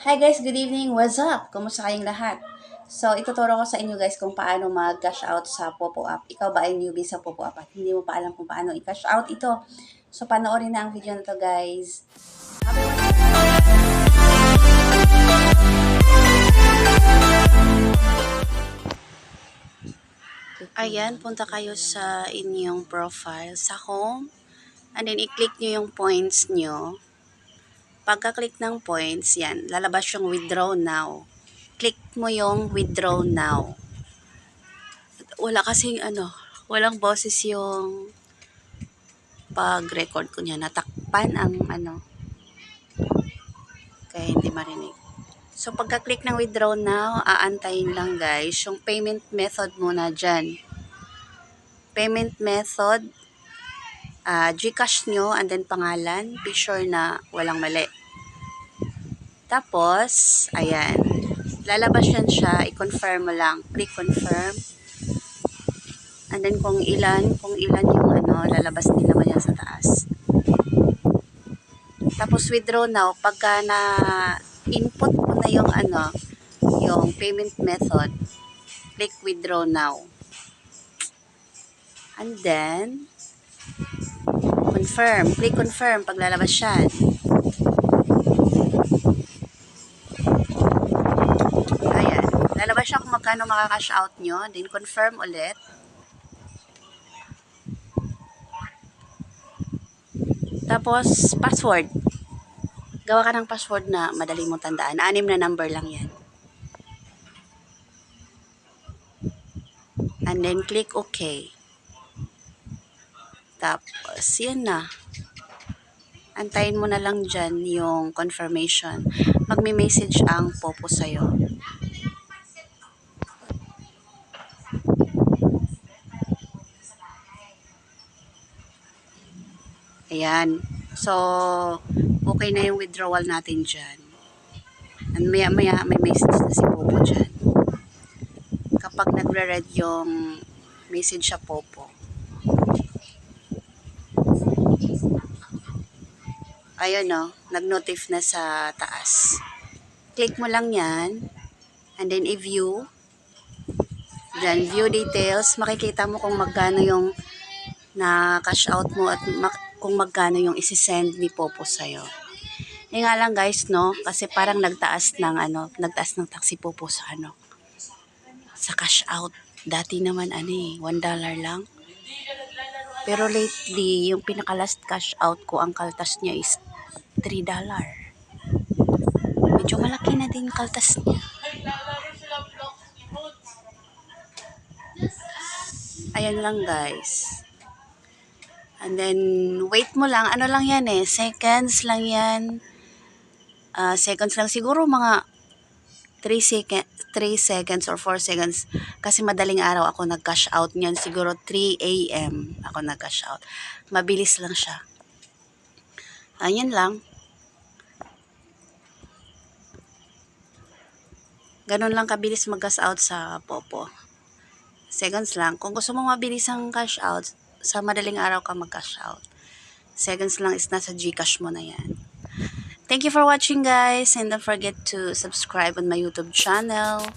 Hi guys, good evening. What's up? Kumusta kayong lahat? So, ituturo ko sa inyo guys kung paano mag-cash out sa Popo app. Ikaw ba ay newbie sa Popo app at hindi mo pa alam kung paano i-cash out ito? So, panoorin na ang video na to guys. Ayan, punta kayo sa inyong profile, sa home. And then, i-click nyo yung points nyo. Pagka-click ng points, yan, lalabas yung withdraw now. Click mo yung withdraw now. Wala kasing walang boses yung pag-record ko niya. Natakpan ang kaya hindi marinig. So, pagka-click ng withdraw now, aantayin lang guys yung payment method muna dyan. Payment method, GCash nyo, and then pangalan, be sure na walang mali. Tapos, ayan, lalabas yan siya, i-confirm mo lang, click confirm. And then kung ilan yung lalabas din naman yan sa taas. Tapos withdraw now, pagka na input mo na yung yung payment method, click withdraw now. And then confirm, click confirm pag lalabas siya. Ayan, lalabas siya kung magkano makakash out nyo, then confirm ulit. Tapos password. Gawa ka ng password na madali mong tandaan. 6 na number lang yan. And then click OK. Tapos yan na. Antayin mo na lang dyan yung confirmation. Magme-message ang Popo sa'yo. Ayan. So, okay na yung withdrawal natin dyan. And maya-maya may message na si Popo dyan. Kapag nagre-read yung message sa Popo. Ayun no, nag-notif na sa taas. Click mo lang yan. And then i-view. Dyan, view details. Makikita mo kung magkano yung na cash out mo at kung magkano yung isi-send ni Popo sa'yo. Yung nga lang guys, no? Kasi parang nagtaas ng taxi Popo sa sa cash out. Dati naman $1 lang. Pero lately, yung pinaka-last cash out ko, ang kaltas niya is $3. Medyo malaki na din kaltas niya. Ayan lang guys. And then, wait mo lang. Ano lang yan seconds lang yan. Seconds lang. Siguro mga 3 seconds or 4 seconds. Kasi madaling araw ako nag-cash out niyan. Siguro 3 a.m. ako nag-cash out. Mabilis lang siya. Ayan lang. Ganun lang kabilis mag-cash out sa Popo. Seconds lang. Kung gusto mo mabilis ang cash out, sa madaling araw ka mag-cash out. Seconds lang is nasa GCash mo na yan. Thank you for watching guys, and don't forget to subscribe on my YouTube channel.